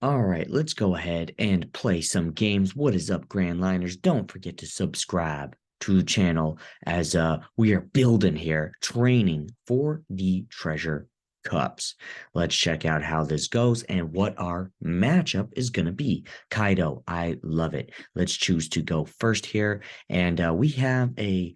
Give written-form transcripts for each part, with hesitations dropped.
All right, let's go ahead and play some games. What is up, Grand Liners? Don't forget to subscribe to the channel as we are building here, training for the treasure cups. Let's check out how this goes and what our matchup is going to be. Kaido, I love it. Let's choose to go first here. And we have a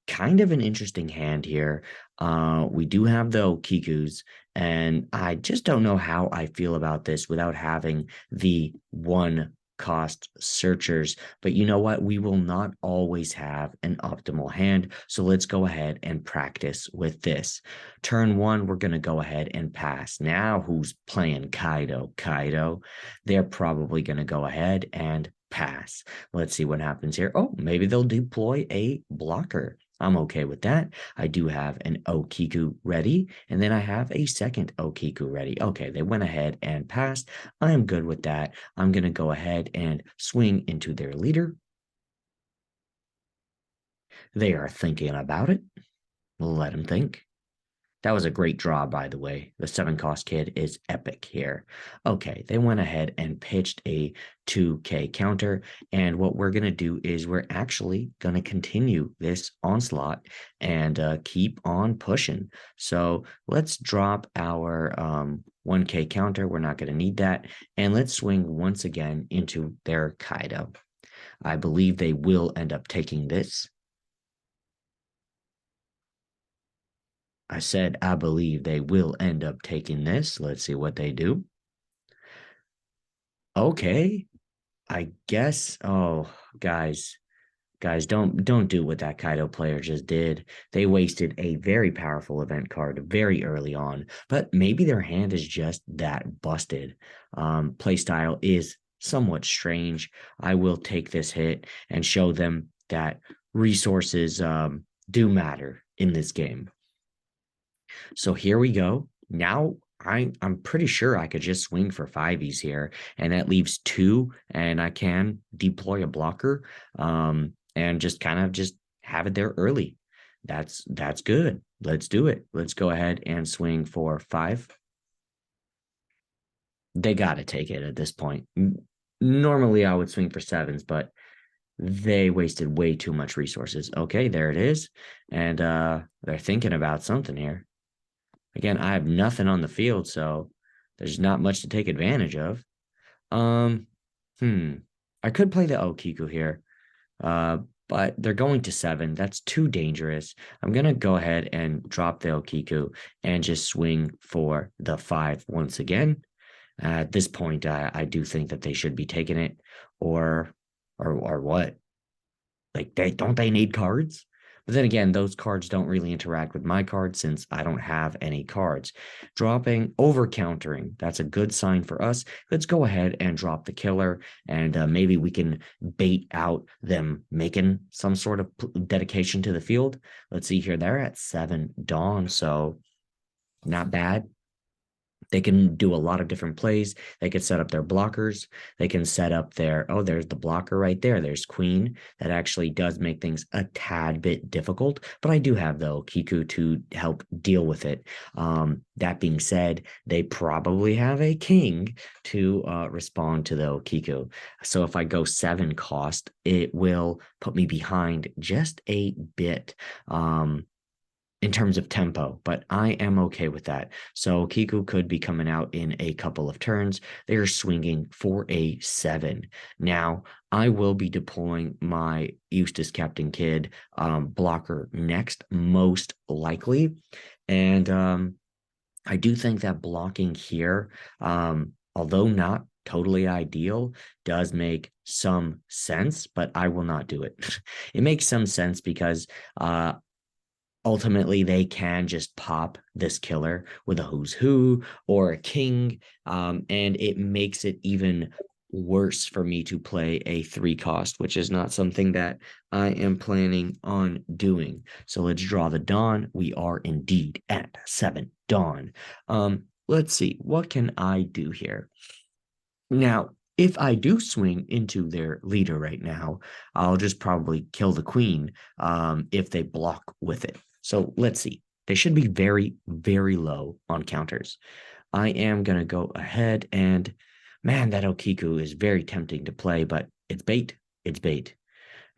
kind of an interesting hand here. We do have the Okikus, and I just don't know how I feel about this without having the one cost searchers. But you know what? We will not always have an optimal hand. So let's go ahead and practice with this. Turn one, we're going to go ahead and pass. Now, who's playing Kaido? Kaido, they're probably going to go ahead and pass. Let's see what happens here. Oh, maybe they'll deploy a blocker. I'm okay with that. I do have an Okiku ready, and then I have a second Okiku ready. Okay, they went ahead and passed. I am good with that. I'm going to go ahead and swing into their leader. They are thinking about it. Let them think. That was a great draw, by the way. The 7 cost kid is epic here. Okay, they went ahead and pitched a 2K counter. And what we're going to do is we're actually going to continue this onslaught and keep on pushing. So let's drop our 1K counter. We're not going to need that. And let's swing once again into their Kaido. I believe they will end up taking this. I said, I believe they will end up taking this. Let's see what they do. Okay, I guess. Oh, guys, don't do what that Kaido player just did. They wasted a very powerful event card very early on, but maybe their hand is just that busted. Playstyle is somewhat strange. I will take this hit and show them that resources do matter in this game. So here we go. Now I'm pretty sure I could just swing for 5s here, and that leaves 2, and I can deploy a blocker, and just kind of just have it there early. That's good. Let's do it. Let's go ahead and swing for 5. They got to take it at this point. Normally I would swing for 7s, but they wasted way too much resources. Okay, there it is. And they're thinking about something here. Again, I have nothing on the field, so there's not much to take advantage of. Um, hmm. I could play the Okiku here, uh, but they're going to 7. That's too dangerous. I'm gonna go ahead and drop the Okiku and just swing for the 5 once again. At this point, I do think that they should be taking it, or or what? Like they need cards? But then again, those cards don't really interact with my cards since I don't have any cards. Dropping over countering, that's a good sign for us. Let's go ahead and drop the killer, and maybe we can bait out them making some sort of dedication to the field. Let's see here, they're at 7 Dawn, so not bad. They can do a lot of different plays. They could set up their blockers. They can set up their, oh, there's the blocker right there. There's Queen. That actually does make things a tad bit difficult, but I do have the Okiku to help deal with it. That being said, they probably have a King to respond to the Okiku. So if I go 7 cost, it will put me behind just a bit. In terms of tempo, but I am okay with that. So Kiku could be coming out in a couple of turns. They are swinging for a 7. Now, I will be deploying my Eustace Captain Kidd blocker next, most likely. And I do think that blocking here, although not totally ideal, does make some sense, but I will not do it. It makes some sense because ultimately they can just pop this killer with a who's who or a king, and it makes it even worse for me to play a 3 cost, which is not something that I am planning on doing. So let's draw the Dawn. We are indeed at 7 Dawn. Let's see, what can I do here? Now, if I do swing into their leader right now, I'll just probably kill the queen if they block with it. So let's see. They should be very, very low on counters. I am going to go ahead and Man, that Okiku is very tempting to play, but it's bait. It's bait.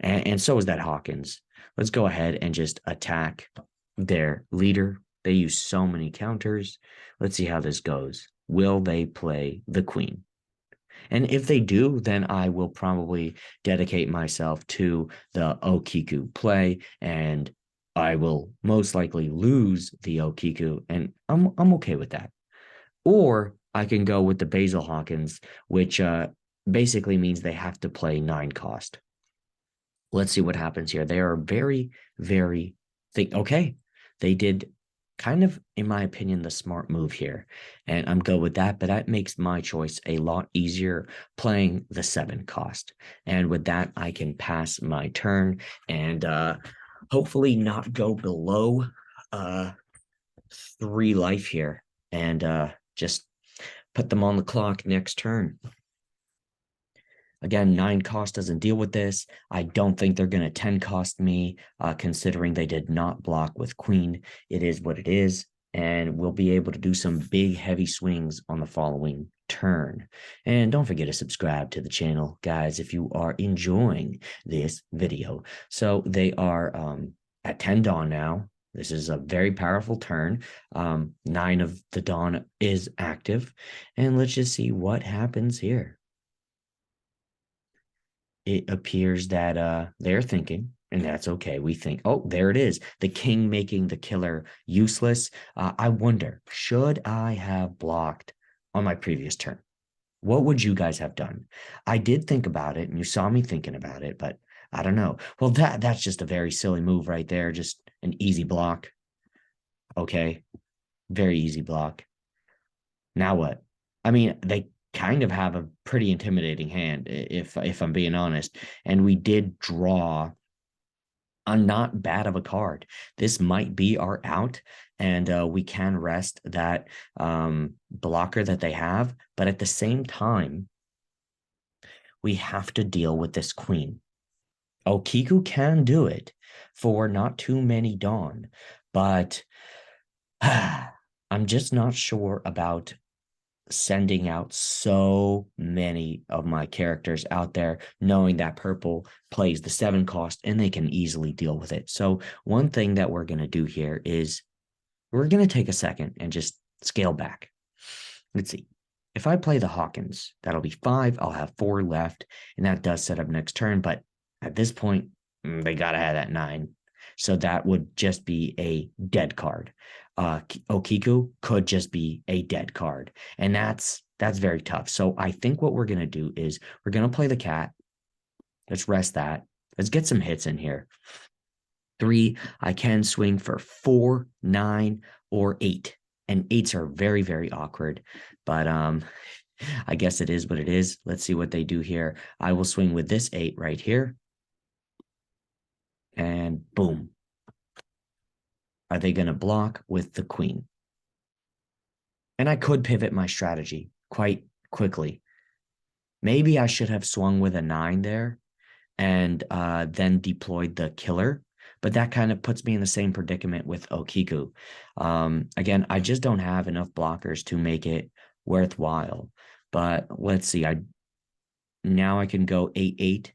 And so is that Hawkins. Let's go ahead and just attack their leader. They use so many counters. Let's see how this goes. Will they play the queen? And if they do, then I will probably dedicate myself to the Okiku play, and I will most likely lose the Okiku, and I'm okay with that. Or I can go with the Basil Hawkins, which basically means they have to play 9 cost. Let's see what happens here. They are very, very think. Okay, they did kind of, in my opinion, the smart move here, and I'm good with that. But that makes my choice a lot easier playing the 7 cost, and with that, I can pass my turn and hopefully not go below uh 3 life here, and just put them on the clock next turn. Again, 9 cost doesn't deal with this. I don't think they're going to 10 cost me, considering they did not block with queen. It is what it is, and we'll be able to do some big, heavy swings on the following turn. And don't forget to subscribe to the channel, guys, if you are enjoying this video. So they are at 10 dawn now. This is a very powerful turn. 9 of the dawn is active, and let's just see what happens here. It appears that they're thinking, and that's okay. We think, oh, there it is, the king making the killer useless. I wonder, should I have blocked on my previous turn? What would you guys have done? I did think about it, and you saw me thinking about it, but I don't know. Well, that's just a very silly move right there. Just an easy block. Okay, very easy block. Now what? I mean, they kind of have a pretty intimidating hand, if I'm being honest. And we did draw a not bad of a card. This might be our out, and we can rest that blocker that they have. But at the same time, we have to deal with this queen. Okiku can do it for not too many dawn, but I'm just not sure about sending out so many of my characters out there, knowing that purple plays the 7 cost and they can easily deal with it. So one thing that we're going to do here is we're going to take a second and just scale back. Let's see. If I play the Hawkins, that'll be 5. I'll have 4 left, and that does set up next turn. But at this point, they got to have that 9. So that would just be a dead card. Okiku could just be a dead card, and that's very tough. So I think what we're gonna do is we're gonna play the cat. Let's rest that. Let's get some hits in here. 3, I can swing for 4, 9, or 8, and 8s are very, very awkward. But I guess it is what it is. Let's see what they do here. I will swing with this 8 right here, and boom. Are they going to block with the queen? And I could pivot my strategy quite quickly. Maybe I should have swung with a 9 there and then deployed the killer. But that kind of puts me in the same predicament with Okiku. Again, I just don't have enough blockers to make it worthwhile. But let's see. Now I can go 8-8,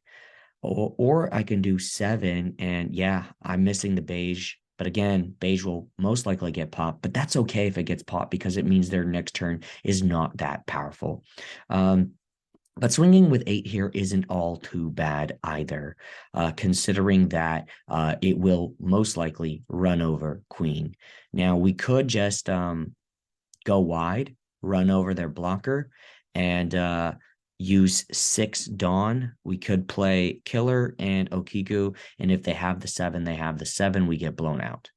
or I can do 7. And yeah, I'm missing the beige. But again, beige will most likely get popped, but that's okay if it gets popped because it means their next turn is not that powerful. But swinging with 8 here isn't all too bad either, considering that it will most likely run over queen. Now, we could just go wide, run over their blocker, and use 6 dawn. We could play killer and Okiku, and if they have the 7, they have the 7. We get blown out.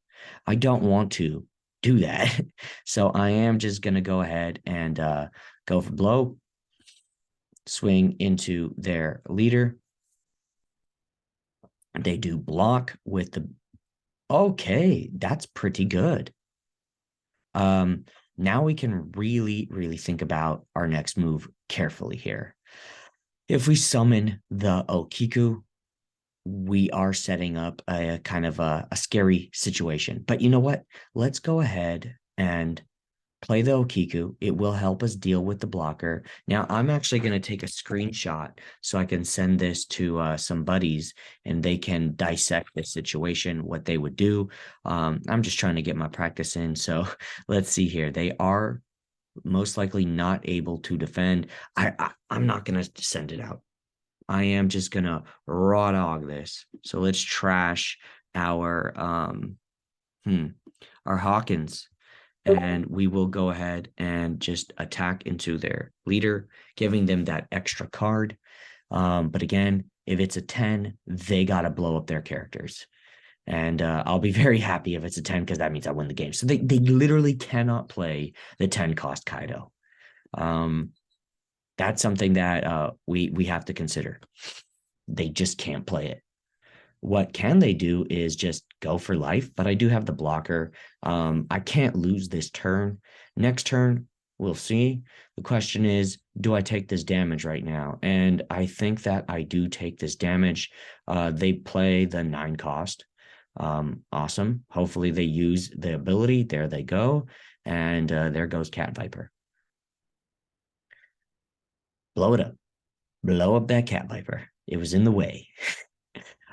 I don't want to do that, so I am just gonna go ahead and go for blow, swing into their leader. They do block with the. Okay, that's pretty good. Now we can really, really think about our next move carefully here. If we summon the Okiku, we are setting up a kind of a scary situation. But you know what? Let's go ahead and Play the Okiku. It will help us deal with the blocker. Now, I'm actually going to take a screenshot so I can send this to some buddies and they can dissect the situation, what they would do. I'm just trying to get my practice in. So let's see here. They are most likely not able to defend. I'm not going to send it out. I am just going to raw dog this. So let's trash our our Hawkins, and we will go ahead and just attack into their leader, giving them that extra card. But again, if it's a 10, they got to blow up their characters. And I'll be very happy if it's a 10 because that means I win the game. So they literally cannot play the 10 cost Kaido. Um, that's something that we have to consider. They just can't play it. What can they do is just go for life, but I do have the blocker. I can't lose this turn. Next turn, we'll see. The question is, do I take this damage right now? And I think that I do take this damage. They play the 9 cost. Awesome. Hopefully they use the ability. There they go. And there goes Cat Viper. Blow it up. Blow up that Cat Viper. It was in the way.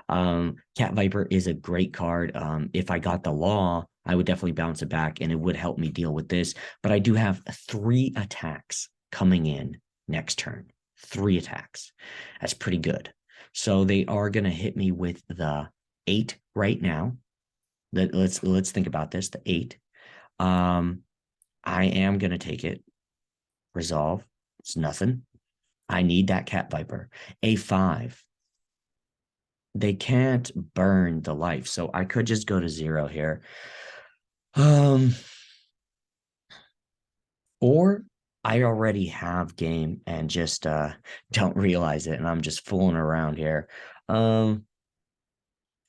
Cat Viper is a great card. If I got the law, I would definitely bounce it back and it would help me deal with this. But I do have 3 attacks coming in next turn. 3 attacks. That's pretty good. So they are going to hit me with the 8 right now. Let's think about this. The 8. I am going to take it. Resolve. It's nothing. I need that Cat Viper. A5. They can't burn the life, so I could just go to 0 here. Or I already have game and just don't realize it, and I'm just fooling around here. I'm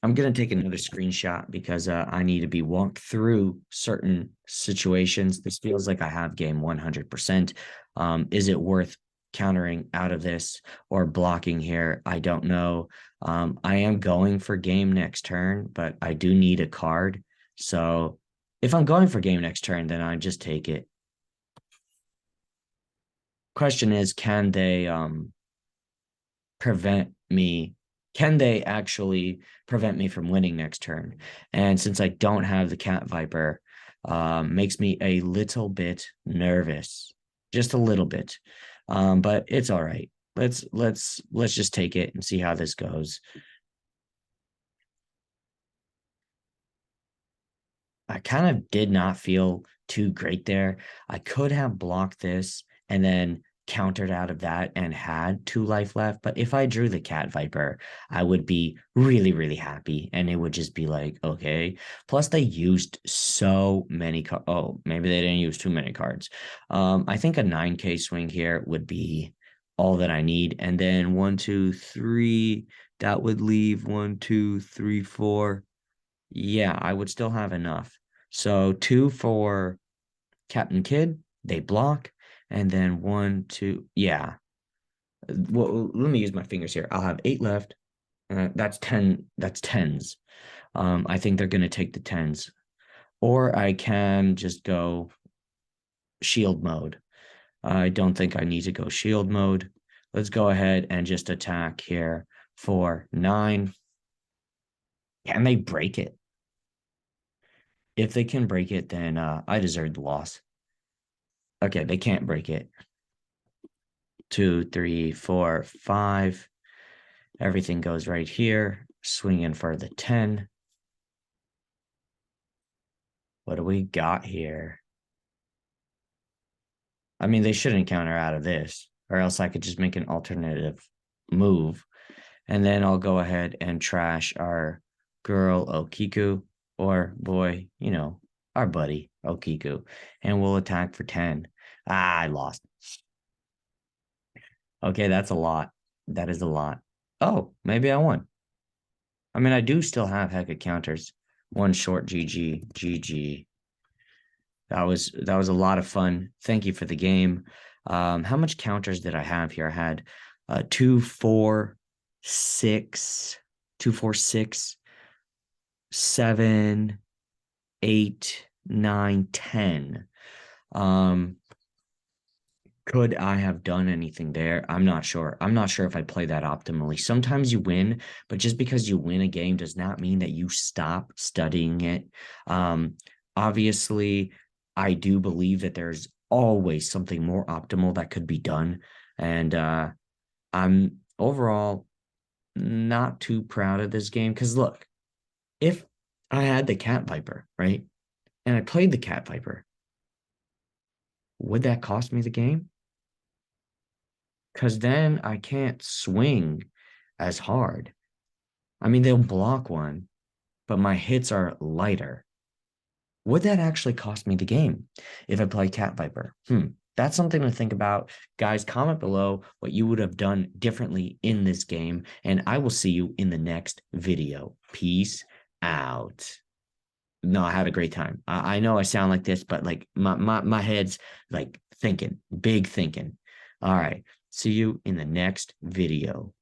gonna take another screenshot because I need to be walked through certain situations. This feels like I have game 100%. Is it worth countering out of this or blocking here? I don't know. I am going for game next turn, but I do need a card. So if I'm going for game next turn, then I just take it. Question is, can they prevent me? Can they actually prevent me from winning next turn? And since I don't have the Cat Viper, makes me a little bit nervous, just a little bit. But it's all right. Let's just take it and see how this goes. I kind of did not feel too great there. I could have blocked this and then countered out of that and had 2 life left. But if I drew the Cat Viper, I would be really, really happy. And it would just be like, okay. Plus, they used so many cards. Oh, maybe they didn't use too many cards. I think a 9K swing here would be all that I need. And then 1, 2, 3. That would leave 1, 2, 3, 4. Yeah, I would still have enough. So 2 for Captain Kidd, they block, and then 1, 2. Yeah. Well, let me use my fingers here. I'll have 8 left. That's 10. That's tens. I think they're gonna take the tens, or I can just go shield mode. I don't think I need to go shield mode. Let's go ahead and just attack here for 9. Can they break it? If they can break it, then I deserve the loss. Okay, they can't break it. 2, 3, 4, 5. Everything goes right here. Swinging for the 10. What do we got here? I mean, they shouldn't counter out of this, or else I could just make an alternative move. And then I'll go ahead and trash our girl Okiku, or boy, our buddy Okiku. And we'll attack for 10. I lost. Okay, that's a lot. That is a lot. Oh, maybe I won. I mean, I do still have Heka counters. One short GG, GG. That was a lot of fun. Thank you for the game. How much counters did I have here? I had 2, 4, 6, 2, 4, 6, 7, 8, 9, 10. Um, could I have done anything there? I'm not sure. I'm not sure if I play that optimally. Sometimes you win, but just because you win a game does not mean that you stop studying it. Um, Obviously, I do believe that there's always something more optimal that could be done. And I'm overall not too proud of this game because look, if I had the Cat Viper, right, and I played the Cat Viper, would that cost me the game? Because then I can't swing as hard. I mean, they'll block one, but my hits are lighter. Would that actually cost me the game if I play Cat Viper? That's something to think about. Guys, comment below what you would have done differently in this game, and I will see you in the next video. Peace out. No, I had a great time. I know I sound like this, but like my head's like thinking, big thinking. All right. See you in the next video.